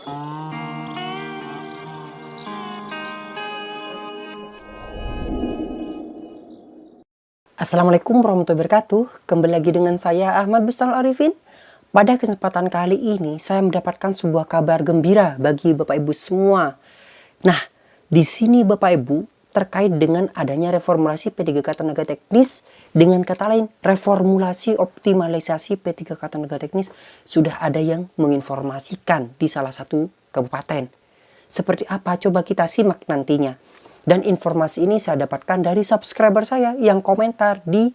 Assalamualaikum warahmatullahi wabarakatuh. Kembali lagi dengan saya Ahmad Bustan Arifin. Pada kesempatan kali ini saya mendapatkan sebuah kabar gembira bagi Bapak Ibu semua. Nah, di sini Bapak Ibu terkait dengan adanya reformulasi P3K Tenaga Teknis, dengan kata lain reformulasi optimalisasi P3K Tenaga Teknis, sudah ada yang menginformasikan di salah satu kabupaten. Seperti apa? Coba kita simak nantinya. Dan informasi ini saya dapatkan dari subscriber saya yang komentar di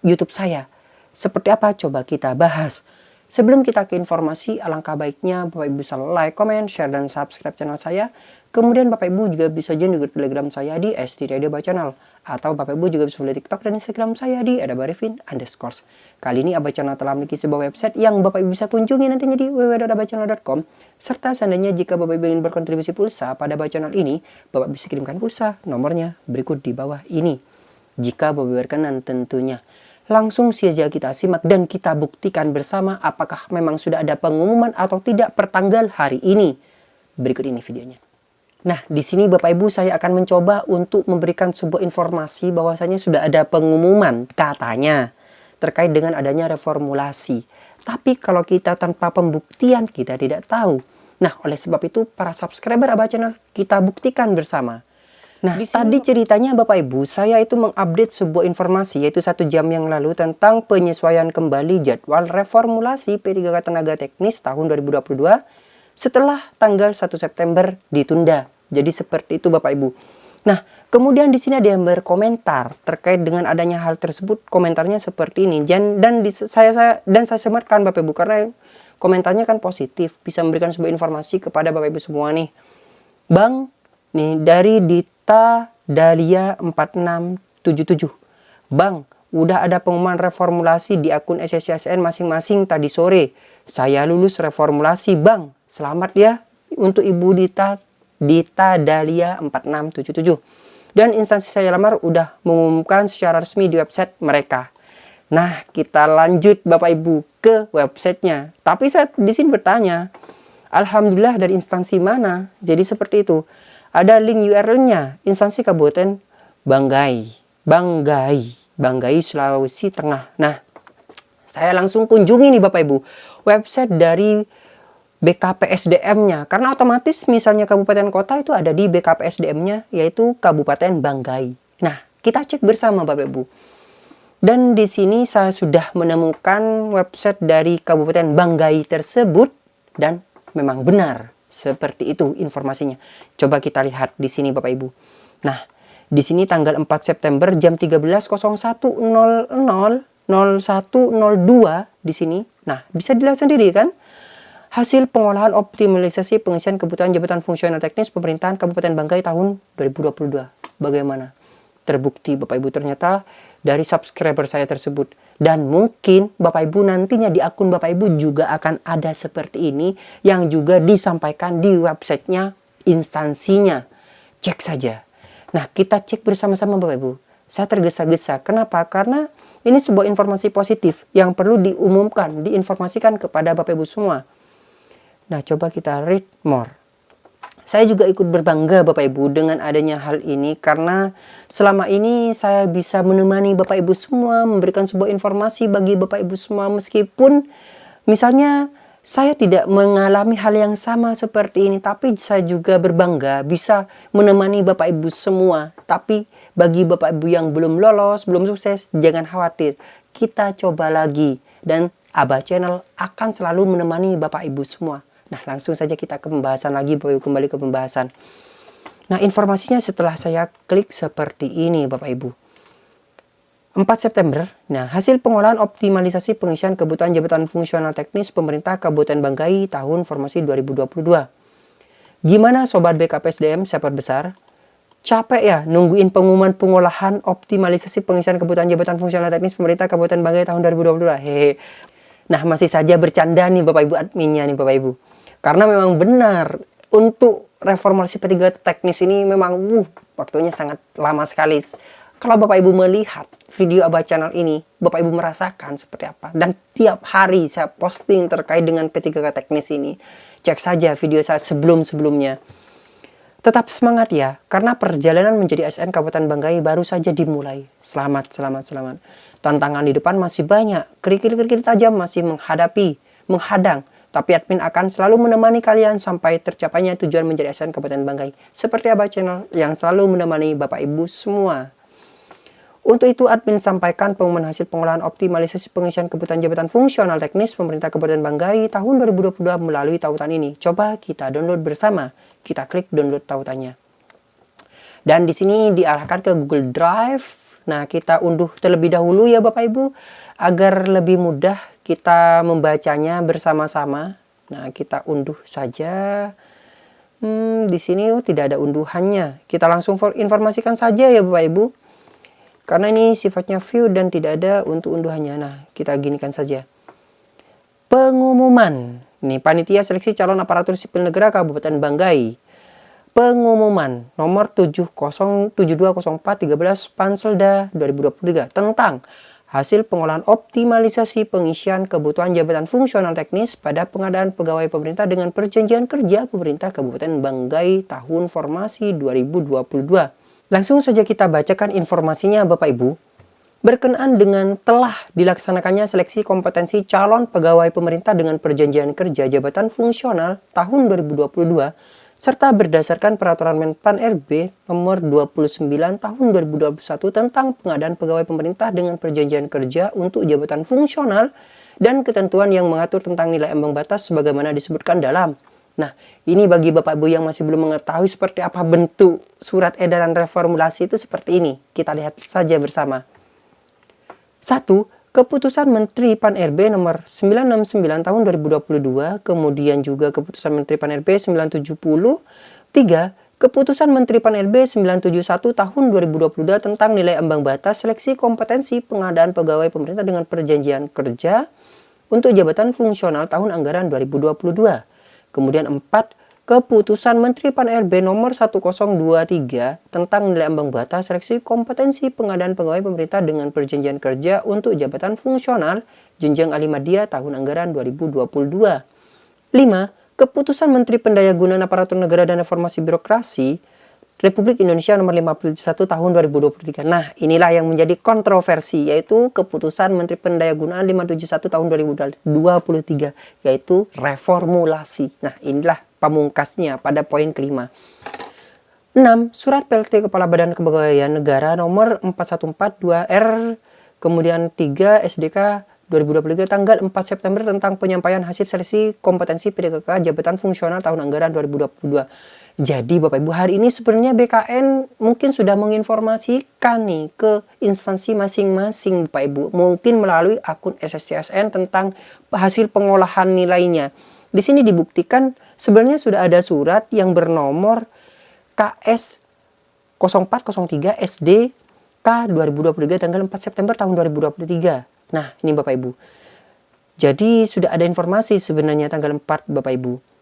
YouTube saya. Seperti apa? Coba kita bahas. Sebelum kita ke informasi, alangkah baiknya Bapak Ibu bisa like, comment, share, dan subscribe channel saya. Kemudian Bapak Ibu juga bisa join di grup Telegram saya di @radio_channel. Atau Bapak Ibu juga bisa follow TikTok dan Instagram saya di @abarifin_. Kali ini Abah Channel telah memiliki sebuah website yang Bapak Ibu bisa kunjungi nantinya di www.abahchannel.com. Serta seandainya jika Bapak Ibu ingin berkontribusi pulsa pada Abah Channel ini, Bapak bisa kirimkan pulsa. Nomornya berikut di bawah ini. Jika Bapak Ibu berkenan tentunya. Langsung saja kita simak dan kita buktikan bersama apakah memang sudah ada pengumuman atau tidak per tanggal hari ini. Berikut ini videonya. Nah, di sini Bapak Ibu saya akan mencoba untuk memberikan sebuah informasi bahwasanya sudah ada pengumuman katanya terkait dengan adanya reformulasi. Tapi kalau kita tanpa pembuktian kita tidak tahu. Nah, oleh sebab itu para subscriber Abah Channel kita buktikan bersama. Nah, tadi ceritanya Bapak Ibu, saya itu mengupdate sebuah informasi yaitu 1 jam yang lalu tentang penyesuaian kembali jadwal reformulasi P3K Tenaga Teknis tahun 2022 setelah tanggal 1 September ditunda. Jadi seperti itu Bapak Ibu. Nah, kemudian di sini ada yang berkomentar terkait dengan adanya hal tersebut. Komentarnya seperti ini. Saya sematkan Bapak Ibu karena komentarnya kan positif, bisa memberikan sebuah informasi kepada Bapak Ibu semua nih. Bang, nih dari Dita Dalia 4677. Bang, udah ada pengumuman reformulasi di akun SSCSN masing-masing tadi sore. Saya lulus reformulasi, Bang. Selamat ya untuk Ibu Dita Dalia 4677. Dan instansi saya lamar udah mengumumkan secara resmi di website mereka. Nah, kita lanjut Bapak Ibu ke websitenya. Tapi saya di sini bertanya, alhamdulillah dari instansi mana? Jadi seperti itu. Ada link URL-nya, instansi Kabupaten Banggai, Sulawesi Tengah. Nah, saya langsung kunjungi nih Bapak Ibu website dari BKPSDM-nya, karena otomatis misalnya kabupaten kota itu ada di BKPSDM-nya yaitu Kabupaten Banggai. Nah, kita cek bersama Bapak Ibu. Dan di sini saya sudah menemukan website dari Kabupaten Banggai tersebut dan memang benar seperti itu informasinya. Coba kita lihat di sini Bapak Ibu. Nah, di sini tanggal 4 September jam 13.01.00 di sini. Nah, bisa dilihat sendiri kan? Hasil pengolahan optimalisasi pengisian kebutuhan jabatan fungsional teknis pemerintahan Kabupaten Banggai tahun 2022. Bagaimana? Terbukti Bapak Ibu ternyata dari subscriber saya tersebut. Dan mungkin Bapak Ibu nantinya di akun Bapak Ibu juga akan ada seperti ini yang juga disampaikan di websitenya instansinya. Cek saja. Nah, kita cek bersama-sama Bapak Ibu. Saya tergesa-gesa. Kenapa? Karena ini sebuah informasi positif yang perlu diumumkan, diinformasikan kepada Bapak Ibu semua. Nah, coba kita read more. Saya juga ikut berbangga Bapak Ibu dengan adanya hal ini karena selama ini saya bisa menemani Bapak Ibu semua, memberikan sebuah informasi bagi Bapak Ibu semua meskipun misalnya saya tidak mengalami hal yang sama seperti ini, tapi saya juga berbangga bisa menemani Bapak Ibu semua. Tapi bagi Bapak Ibu yang belum lolos, belum sukses, jangan khawatir. Kita coba lagi dan Abah Channel akan selalu menemani Bapak Ibu semua. Nah, langsung saja kita ke pembahasan lagi, Bapak Ibu, kembali ke pembahasan. Nah, informasinya setelah saya klik seperti ini, Bapak Ibu. 4 September, nah hasil pengolahan optimalisasi pengisian kebutuhan jabatan fungsional teknis pemerintah Kabupaten Banggai tahun formasi 2022. Gimana Sobat BKPSDM, sahabat besar? Capek ya nungguin pengumuman pengolahan optimalisasi pengisian kebutuhan jabatan fungsional teknis pemerintah Kabupaten Banggai tahun 2022. Hehe. Nah, masih saja bercanda nih Bapak Ibu adminnya nih Bapak Ibu. Karena memang benar untuk reformulasi P3 teknis ini memang waktunya sangat lama sekali. Kalau Bapak Ibu melihat video Abah Channel ini, Bapak Ibu merasakan seperti apa. Dan tiap hari saya posting terkait dengan P3K teknis ini. Cek saja video saya sebelum-sebelumnya. Tetap semangat ya, karena perjalanan menjadi ASN Kabupaten Banggai baru saja dimulai. Selamat. Tantangan di depan masih banyak, kerikil-kerikil tajam masih menghadang. Tapi admin akan selalu menemani kalian sampai tercapainya tujuan menjadi ASN Kabupaten Banggai. Seperti Abah Channel yang selalu menemani Bapak Ibu semua. Untuk itu, admin sampaikan pengumuman hasil pengolahan optimalisasi pengisian kebutuhan jabatan fungsional teknis pemerintah Kabupaten Banggai tahun 2022 melalui tautan ini. Coba kita download bersama. Kita klik download tautannya. Dan di sini diarahkan ke Google Drive. Nah, kita unduh terlebih dahulu ya Bapak Ibu, agar lebih mudah kita membacanya bersama-sama. Nah, kita unduh saja. Di sini tidak ada unduhannya. Kita langsung informasikan saja ya Bapak Ibu. Karena ini sifatnya view dan tidak ada untuk unduhannya. Nah, kita ginikan saja. Pengumuman. Ini panitia seleksi calon aparatur sipil negara Kabupaten Banggai. Pengumuman nomor 70720413 Panselda 2023 tentang hasil pengolahan optimalisasi pengisian kebutuhan jabatan fungsional teknis pada pengadaan pegawai pemerintah dengan perjanjian kerja pemerintah Kabupaten Banggai tahun formasi 2022. Langsung saja kita bacakan informasinya Bapak Ibu. Berkenaan dengan telah dilaksanakannya seleksi kompetensi calon pegawai pemerintah dengan perjanjian kerja jabatan fungsional tahun 2022 serta berdasarkan peraturan Menpan RB nomor 29 tahun 2021 tentang pengadaan pegawai pemerintah dengan perjanjian kerja untuk jabatan fungsional dan ketentuan yang mengatur tentang nilai ambang batas sebagaimana disebutkan dalam. Nah, ini bagi Bapak Ibu yang masih belum mengetahui seperti apa bentuk surat edaran reformulasi itu seperti ini. Kita lihat saja bersama. 1. Keputusan Menteri Pan RB nomor 969 tahun 2022, kemudian juga Keputusan Menteri Pan RB 970. 3. Keputusan Menteri Pan RB 971 tahun 2022 tentang nilai ambang batas seleksi kompetensi pengadaan pegawai pemerintah dengan perjanjian kerja untuk jabatan fungsional tahun anggaran 2022. Kemudian 4, Keputusan Menteri Pan RB nomor 1023 tentang nilai ambang batas seleksi kompetensi pengadaan pegawai pemerintah dengan perjanjian kerja untuk jabatan fungsional jenjang Alimadya tahun anggaran 2022. 5, Keputusan Menteri Pendayagunaan Aparatur Negara dan Reformasi Birokrasi Republik Indonesia nomor 51 tahun 2023. Nah, inilah yang menjadi kontroversi, yaitu Keputusan Menteri Pendayagunaan 571 tahun 2023, yaitu reformulasi. Nah, inilah pamungkasnya pada poin kelima. 6. Surat PLT Kepala Badan Kepegawaian Negara nomor 4142R, kemudian 3 SDK 2023 tanggal 4 September tentang penyampaian hasil seleksi kompetensi PDKK jabatan fungsional tahun anggaran 2022. Jadi Bapak Ibu, hari ini sebenarnya BKN mungkin sudah menginformasikan nih ke instansi masing-masing Bapak Ibu. Mungkin melalui akun SSCSN tentang hasil pengolahan nilainya. Di sini dibuktikan sebenarnya sudah ada surat yang bernomor KS 0403 SD K 2023 tanggal 4 September tahun 2023. Nah, ini Bapak Ibu. Jadi sudah ada informasi sebenarnya tanggal 4 Bapak Ibu.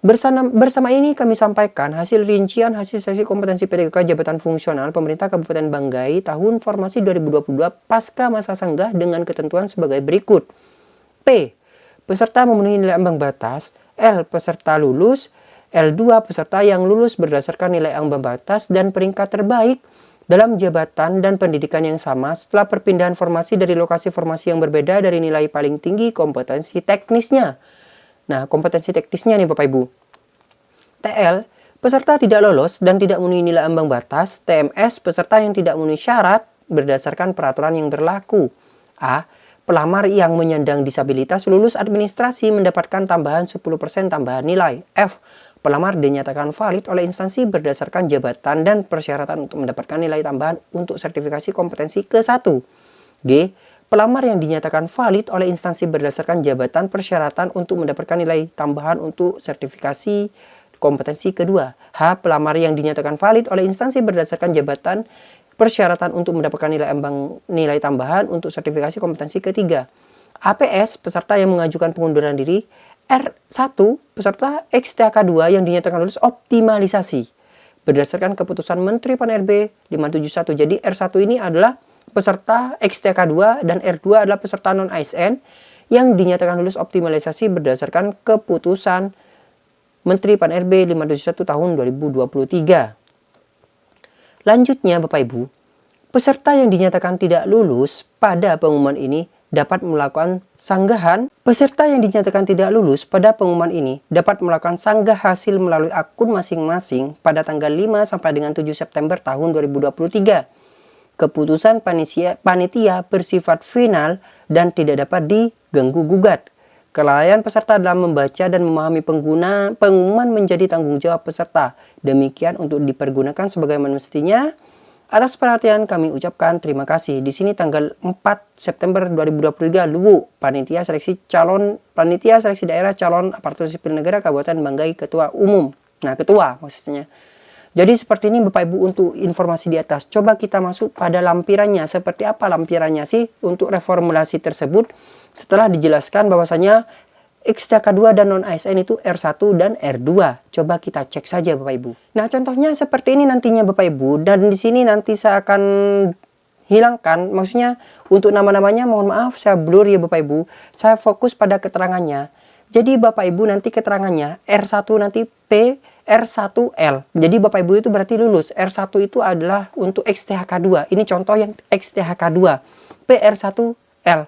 Bersama ini kami sampaikan hasil rincian hasil seleksi kompetensi PDKK jabatan fungsional pemerintah Kabupaten Banggai tahun formasi 2022 pasca masa sanggah dengan ketentuan sebagai berikut. P. Peserta memenuhi nilai ambang batas. L. Peserta lulus. L2. Peserta yang lulus berdasarkan nilai ambang batas dan peringkat terbaik dalam jabatan dan pendidikan yang sama setelah perpindahan formasi dari lokasi formasi yang berbeda dari nilai paling tinggi kompetensi teknisnya. Nah, kompetensi teknisnya nih Bapak Ibu. TL, peserta tidak lolos dan tidak memenuhi nilai ambang batas. TMS, peserta yang tidak memenuhi syarat berdasarkan peraturan yang berlaku. A, pelamar yang menyandang disabilitas lulus administrasi mendapatkan tambahan 10% tambahan nilai. F, pelamar dinyatakan valid oleh instansi berdasarkan jabatan dan persyaratan untuk mendapatkan nilai tambahan untuk sertifikasi kompetensi ke-1. G, pelamar yang dinyatakan valid oleh instansi berdasarkan jabatan persyaratan untuk mendapatkan nilai tambahan untuk sertifikasi kompetensi kedua. H, pelamar yang dinyatakan valid oleh instansi berdasarkan jabatan persyaratan untuk mendapatkan nilai tambahan untuk sertifikasi kompetensi ketiga. APS, peserta yang mengajukan pengunduran diri. R1, peserta XTK2 yang dinyatakan lulus optimalisasi. berdasarkan keputusan Menteri Pan-RB 571. Jadi R1 ini adalah peserta XTK2 dan R2 adalah peserta non-ASN yang dinyatakan lulus optimalisasi berdasarkan keputusan Menteri Pan-RB 571 tahun 2023. Lanjutnya Bapak Ibu, peserta yang dinyatakan tidak lulus pada pengumuman ini dapat melakukan sanggahan. Peserta yang dinyatakan tidak lulus pada pengumuman ini dapat melakukan sanggah hasil melalui akun masing-masing pada tanggal 5 sampai dengan 7 September tahun 2023. Keputusan panitia bersifat final dan tidak dapat diganggu gugat. Kelalaian peserta dalam membaca dan memahami pengumuman menjadi tanggung jawab peserta. Demikian untuk dipergunakan sebagaimana mestinya. Atas perhatian kami ucapkan terima kasih. Di sini tanggal 4 September 2023 Luwu, Panitia Seleksi Daerah Calon Aparatur Sipil Negara Kabupaten Banggai Ketua Umum. Nah, ketua maksudnya. Jadi seperti ini Bapak Ibu untuk informasi di atas. Coba kita masuk pada lampirannya. Seperti apa lampirannya sih untuk reformulasi tersebut? Setelah dijelaskan bahwasanya XTK2 dan non-ASN itu R1 dan R2. Coba kita cek saja Bapak Ibu. Nah, contohnya seperti ini nantinya Bapak Ibu. Dan di sini nanti saya akan hilangkan. Maksudnya untuk nama-namanya mohon maaf saya blur ya Bapak Ibu. Saya fokus pada keterangannya. Jadi Bapak Ibu nanti keterangannya R1 nanti P R1L. Jadi Bapak Ibu itu berarti lulus. R1 itu adalah untuk XTHK2. Ini contoh yang XTHK2. PR1L.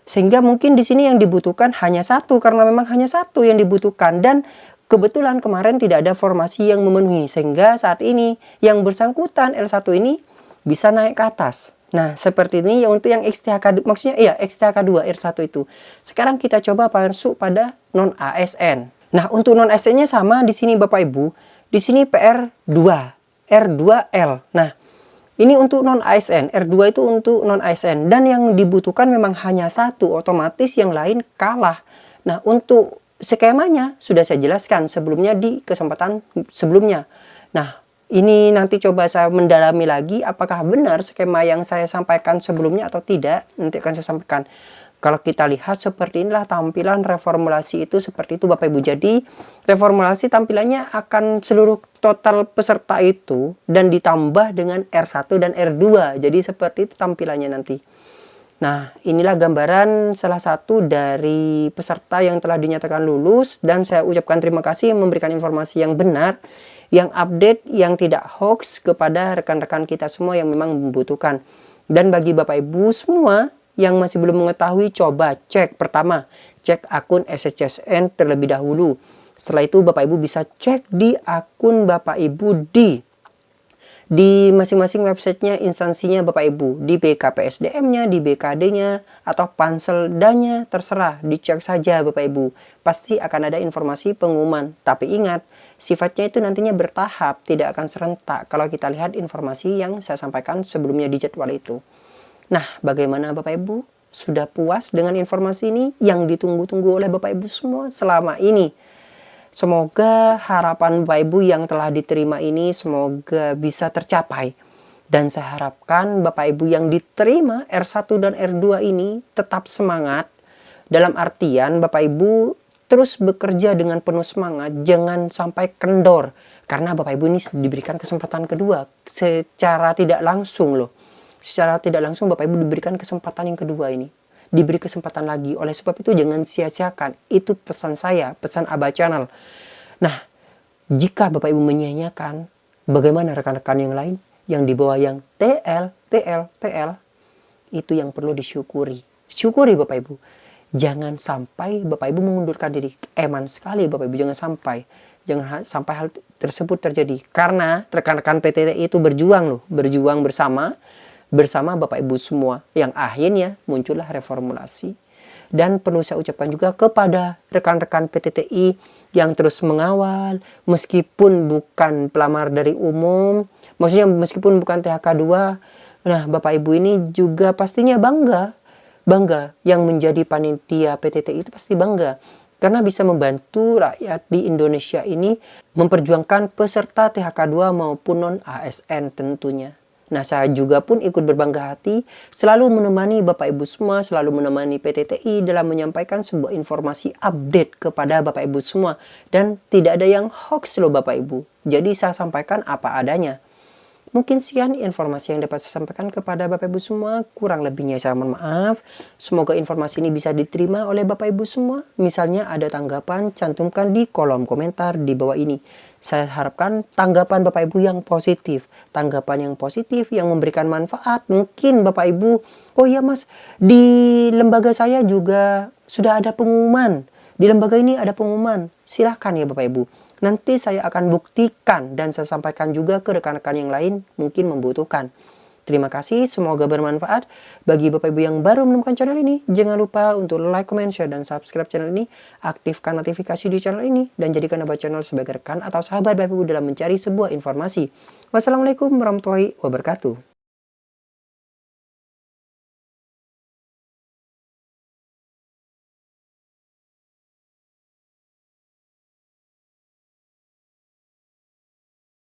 Sehingga mungkin di sini yang dibutuhkan hanya satu karena memang hanya satu yang dibutuhkan dan kebetulan kemarin tidak ada formasi yang memenuhi sehingga saat ini yang bersangkutan L1 ini bisa naik ke atas. Nah, seperti ini ya untuk yang XTHK maksudnya iya XTHK2 R1 itu. Sekarang kita coba masuk pada non ASN. Nah, untuk non ASN-nya sama di sini Bapak Ibu. Di sini PR2, R2L. Nah, ini untuk non ASN, R2 itu untuk non ASN dan yang dibutuhkan memang hanya satu, otomatis yang lain kalah. Nah, untuk skemanya sudah saya jelaskan sebelumnya di kesempatan sebelumnya. Nah, ini nanti coba saya mendalami lagi apakah benar skema yang saya sampaikan sebelumnya atau tidak. Nanti akan saya sampaikan. Kalau kita lihat seperti inilah tampilan reformulasi itu seperti itu Bapak Ibu. Jadi reformulasi tampilannya akan seluruh total peserta itu dan ditambah dengan R1 dan R2. Jadi seperti itu tampilannya nanti. Nah, inilah gambaran salah satu dari peserta yang telah dinyatakan lulus dan saya ucapkan terima kasih memberikan informasi yang benar, yang update, yang tidak hoax kepada rekan-rekan kita semua yang memang membutuhkan. Dan bagi Bapak Ibu semua yang masih belum mengetahui, coba cek pertama, cek akun SHSN terlebih dahulu. Setelah itu Bapak Ibu bisa cek di akun Bapak Ibu di masing-masing websitenya, instansinya Bapak Ibu, di BKPSDM-nya, di BKD-nya, atau Panselda-nya, terserah, dicek saja Bapak Ibu. Pasti akan ada informasi pengumuman. Tapi ingat, sifatnya itu nantinya bertahap, tidak akan serentak kalau kita lihat informasi yang saya sampaikan sebelumnya di jadwal itu. Nah, bagaimana Bapak Ibu? Sudah puas dengan informasi ini yang ditunggu-tunggu oleh Bapak Ibu semua selama ini? Semoga harapan Bapak Ibu yang telah diterima ini semoga bisa tercapai. Dan saya harapkan Bapak Ibu yang diterima R1 dan R2 ini tetap semangat. Dalam artian Bapak Ibu terus bekerja dengan penuh semangat, jangan sampai kendor. Karena Bapak Ibu ini diberikan kesempatan kedua secara tidak langsung loh. Secara tidak langsung Bapak Ibu diberikan kesempatan yang kedua ini. Diberi kesempatan lagi. Oleh sebab itu jangan sia-siakan. Itu pesan saya, pesan Abah Channel. Nah, jika Bapak Ibu menyia-nyiakan, bagaimana rekan-rekan yang lain? Yang di bawah yang TL, itu yang perlu disyukuri. Syukuri Bapak Ibu. Jangan sampai Bapak Ibu mengundurkan diri. Eman sekali Bapak Ibu, jangan sampai hal tersebut terjadi. Karena rekan-rekan PTTI itu berjuang loh. Berjuang bersama Bapak Ibu semua. Yang akhirnya muncullah reformulasi. Dan perlu saya ucapkan juga kepada rekan-rekan PTTI yang terus mengawal, meskipun bukan pelamar dari umum, maksudnya meskipun bukan THK2, nah Bapak Ibu ini juga pastinya bangga yang menjadi panitia PTTI itu pasti bangga. Karena bisa membantu rakyat di Indonesia ini memperjuangkan peserta THK2 maupun non-ASN tentunya. Nah, saya juga pun ikut berbangga hati selalu menemani Bapak Ibu semua, selalu menemani PTTI dalam menyampaikan sebuah informasi update kepada Bapak Ibu semua. Dan tidak ada yang hoax loh Bapak Ibu. Jadi saya sampaikan apa adanya. Mungkin sekian informasi yang dapat saya sampaikan kepada Bapak Ibu semua. Kurang lebihnya saya mohon maaf. Semoga informasi ini bisa diterima oleh Bapak Ibu semua. Misalnya ada tanggapan, cantumkan di kolom komentar di bawah ini. Saya harapkan tanggapan Bapak Ibu yang positif. Tanggapan yang positif yang memberikan manfaat. Mungkin Bapak Ibu, oh iya Mas, di lembaga saya juga sudah ada pengumuman. Di lembaga ini ada pengumuman. Silahkan ya Bapak Ibu. Nanti saya akan buktikan dan saya sampaikan juga ke rekan-rekan yang lain mungkin membutuhkan. Terima kasih, semoga bermanfaat. Bagi Bapak Ibu yang baru menemukan channel ini, jangan lupa untuk like, comment, share, dan subscribe channel ini. Aktifkan notifikasi di channel ini dan jadikan Abah Channel sebagai rekan atau sahabat Bapak Ibu dalam mencari sebuah informasi. Wassalamualaikum warahmatullahi wabarakatuh.